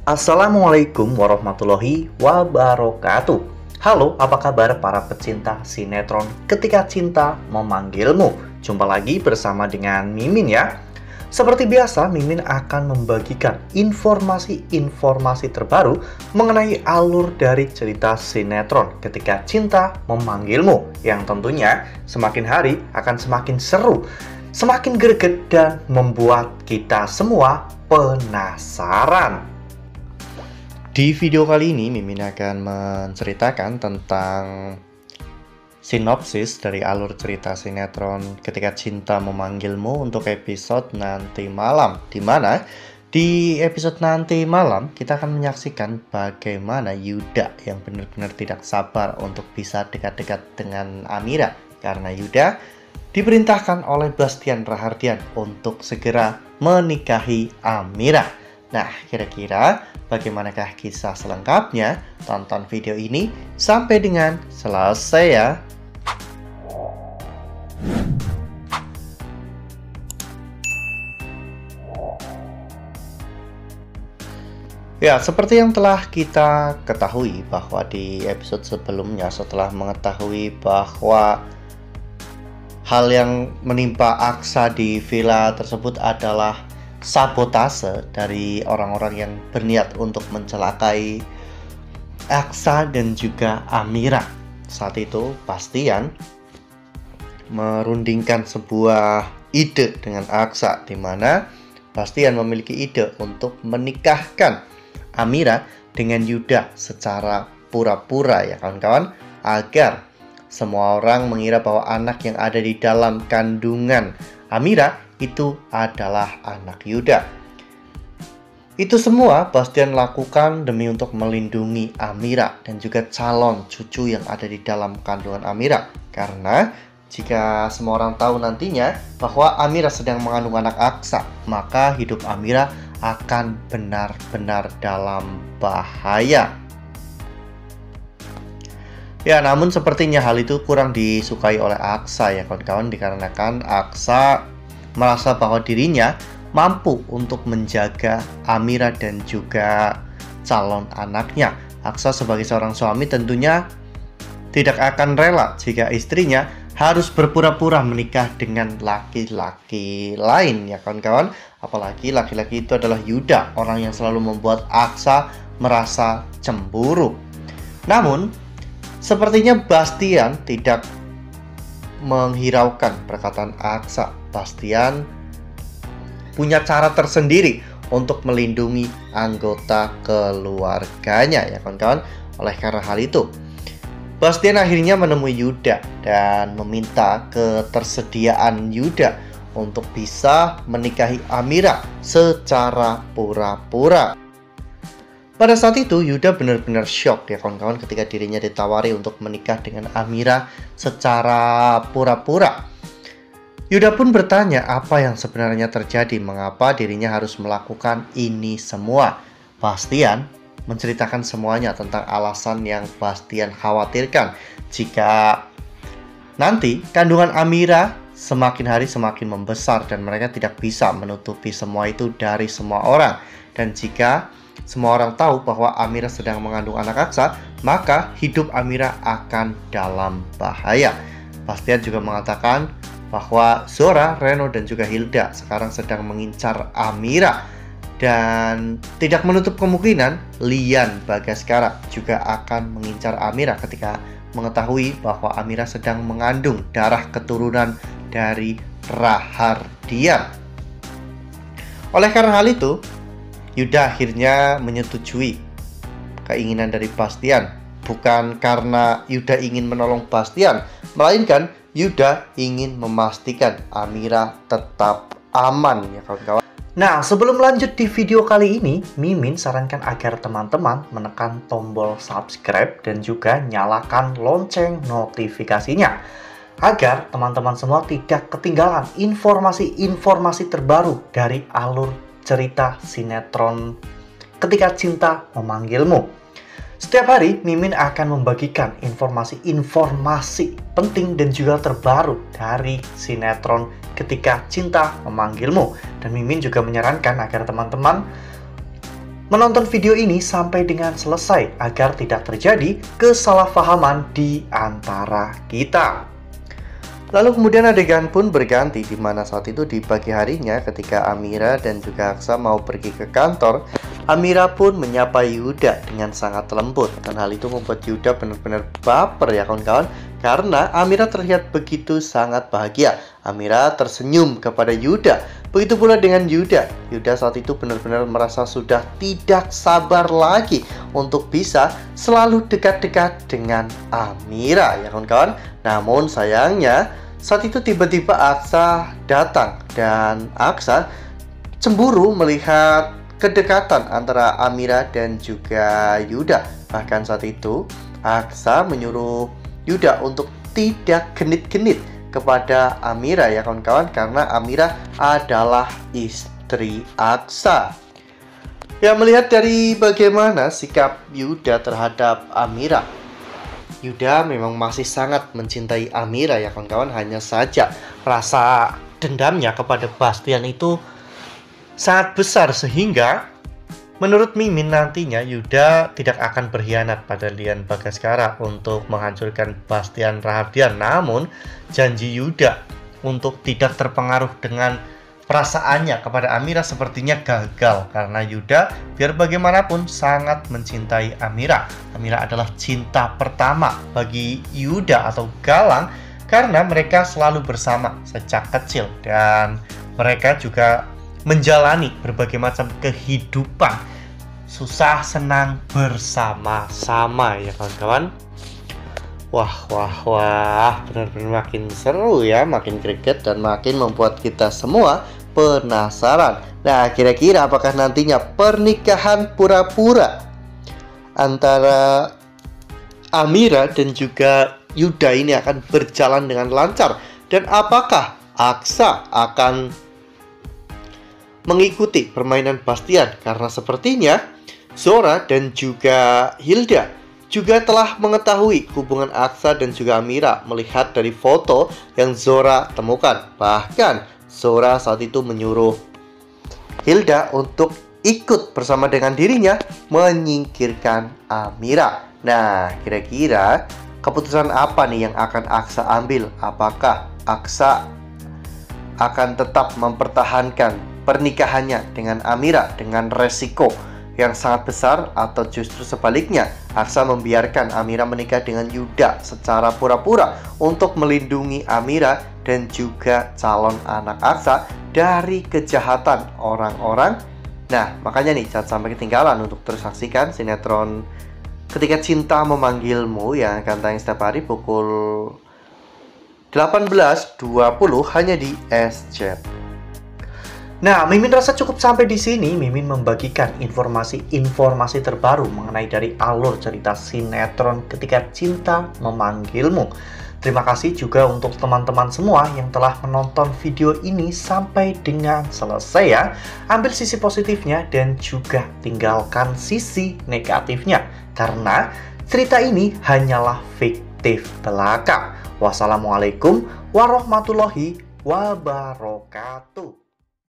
Assalamualaikum warahmatullahi wabarakatuh. Halo, apa kabar para pecinta sinetron Ketika Cinta Memanggilmu? Jumpa lagi bersama dengan Mimin ya. Seperti biasa, Mimin akan membagikan informasi-informasi terbaru mengenai alur dari cerita sinetron Ketika Cinta Memanggilmu, yang tentunya semakin hari akan semakin seru, semakin greget, dan membuat kita semua penasaran. Di video kali ini, Mimin akan menceritakan tentang sinopsis dari alur cerita sinetron Ketika Cinta Memanggilmu untuk episode nanti malam. Dimana di episode nanti malam kita akan menyaksikan bagaimana Yuda yang benar-benar tidak sabar untuk bisa dekat-dekat dengan Amira. Karena Yuda diperintahkan oleh Bastian Rahardian untuk segera menikahi Amira. Nah, kira-kira bagaimanakah kisah selengkapnya? Tonton video ini sampai dengan selesai ya. Ya, seperti yang telah kita ketahui bahwa di episode sebelumnya, setelah mengetahui bahwa hal yang menimpa Aksa di villa tersebut adalah sabotase dari orang-orang yang berniat untuk mencelakai Aksa dan juga Amira. Saat itu Bastian merundingkan sebuah ide dengan Aksa, di mana Bastian memiliki ide untuk menikahkan Amira dengan Yuda secara pura-pura ya kawan-kawan, agar semua orang mengira bahwa anak yang ada di dalam kandungan Amira itu adalah anak Yuda. Itu semua Bastian lakukan demi untuk melindungi Amira dan juga calon cucu yang ada di dalam kandungan Amira. Karena jika semua orang tahu nantinya bahwa Amira sedang mengandung anak Aksa, maka hidup Amira akan benar-benar dalam bahaya. Ya, namun sepertinya hal itu kurang disukai oleh Aksa ya kawan-kawan, dikarenakan Aksa merasa bahwa dirinya mampu untuk menjaga Amira dan juga calon anaknya. Aksa sebagai seorang suami tentunya tidak akan rela jika istrinya harus berpura-pura menikah dengan laki-laki lain ya kawan-kawan. Apalagi laki-laki itu adalah Yuda, orang yang selalu membuat Aksa merasa cemburu. Namun sepertinya Bastian tidak menghiraukan perkataan Aksa. Bastian punya cara tersendiri untuk melindungi anggota keluarganya ya kawan-kawan. Oleh karena hal itu, Bastian akhirnya menemui Yuda dan meminta ketersediaan Yuda untuk bisa menikahi Amira secara pura-pura. Pada saat itu Yuda benar-benar shock ya kawan-kawan ketika dirinya ditawari untuk menikah dengan Amira secara pura-pura. Yuda pun bertanya apa yang sebenarnya terjadi, mengapa dirinya harus melakukan ini semua. Bastian menceritakan semuanya tentang alasan yang Bastian khawatirkan jika nanti kandungan Amira semakin hari semakin membesar dan mereka tidak bisa menutupi semua itu dari semua orang. Dan jika semua orang tahu bahwa Amira sedang mengandung anak Aksa, maka hidup Amira akan dalam bahaya. Bastian juga mengatakan bahwa Zora, Reno, dan juga Hilda sekarang sedang mengincar Amira. Dan tidak menutup kemungkinan Lian Bagaskara juga akan mengincar Amira ketika mengetahui bahwa Amira sedang mengandung darah keturunan dari Rahardian. Oleh karena hal itu, Yuda akhirnya menyetujui keinginan dari Bastian. Bukan karena Yuda ingin menolong Bastian, melainkan Yuda ingin memastikan Amira tetap aman ya kawan-kawan. Nah, sebelum lanjut di video kali ini, Mimin sarankan agar teman-teman menekan tombol subscribe dan juga nyalakan lonceng notifikasinya, agar teman-teman semua tidak ketinggalan informasi-informasi terbaru dari alur cerita sinetron Ketika Cinta Memanggilmu. Setiap hari, Mimin akan membagikan informasi-informasi penting dan juga terbaru dari sinetron Ketika Cinta Memanggilmu. Dan Mimin juga menyarankan agar teman-teman menonton video ini sampai dengan selesai agar tidak terjadi kesalahpahaman di antara kita. Lalu kemudian adegan pun berganti, di mana saat itu di pagi harinya ketika Amira dan juga Aksa mau pergi ke kantor, Amira pun menyapa Yuda dengan sangat lembut, dan hal itu membuat Yuda benar-benar baper ya kawan-kawan, karena Amira terlihat begitu sangat bahagia. Amira tersenyum kepada Yuda, begitu pula dengan Yuda. Yuda saat itu benar-benar merasa sudah tidak sabar lagi untuk bisa selalu dekat-dekat dengan Amira ya kawan-kawan. Namun sayangnya saat itu tiba-tiba Aksa datang, dan Aksa cemburu melihat kedekatan antara Amira dan juga Yuda. Bahkan saat itu Aksa menyuruh Yuda untuk tidak genit-genit kepada Amira ya kawan-kawan, karena Amira adalah istri Aksa. Ya, melihat dari bagaimana sikap Yuda terhadap Amira, Yuda memang masih sangat mencintai Amira ya kawan-kawan. Hanya saja rasa dendamnya kepada Bastian itu sangat besar, sehingga menurut Mimin nantinya Yuda tidak akan berkhianat pada Lian Bagaskara untuk menghancurkan Bastian Rahardian. Namun janji Yuda untuk tidak terpengaruh dengan perasaannya kepada Amira sepertinya gagal, karena Yuda biar bagaimanapun sangat mencintai Amira. Amira adalah cinta pertama bagi Yuda atau Galang, karena mereka selalu bersama sejak kecil dan mereka juga menjalani berbagai macam kehidupan susah senang bersama-sama ya kawan-kawan. Wah, benar-benar makin seru ya, makin greget dan makin membuat kita semua penasaran. Nah, kira-kira apakah nantinya pernikahan pura-pura antara Amira dan juga Yuda ini akan berjalan dengan lancar, dan apakah Aksa akan mengikuti permainan Bastian? Karena sepertinya Zora dan juga Hilda juga telah mengetahui hubungan Aksa dan juga Amira melihat dari foto yang Zora temukan. Bahkan Zora saat itu menyuruh Hilda untuk ikut bersama dengan dirinya menyingkirkan Amira. Nah, kira-kira keputusan apa nih yang akan Aksa ambil? Apakah Aksa akan tetap mempertahankan pernikahannya dengan Amira dengan resiko yang sangat besar, atau justru sebaliknya Aksa membiarkan Amira menikah dengan Yuda secara pura-pura untuk melindungi Amira dan juga calon anak Aksa dari kejahatan orang-orang? Nah, makanya nih jangan sampai ketinggalan untuk terus saksikan sinetron Ketika Cinta Memanggilmu yang akan tayang setiap hari pukul 18.20 hanya di SCT. Nah, Mimin rasa cukup sampai di sini. Mimin membagikan informasi terbaru mengenai dari alur cerita sinetron Ketika Cinta Memanggilmu. Terima kasih juga untuk teman-teman semua yang telah menonton video ini sampai dengan selesai ya. Ambil sisi positifnya dan juga tinggalkan sisi negatifnya, karena cerita ini hanyalah fiktif belaka. Wassalamualaikum warahmatullahi wabarakatuh.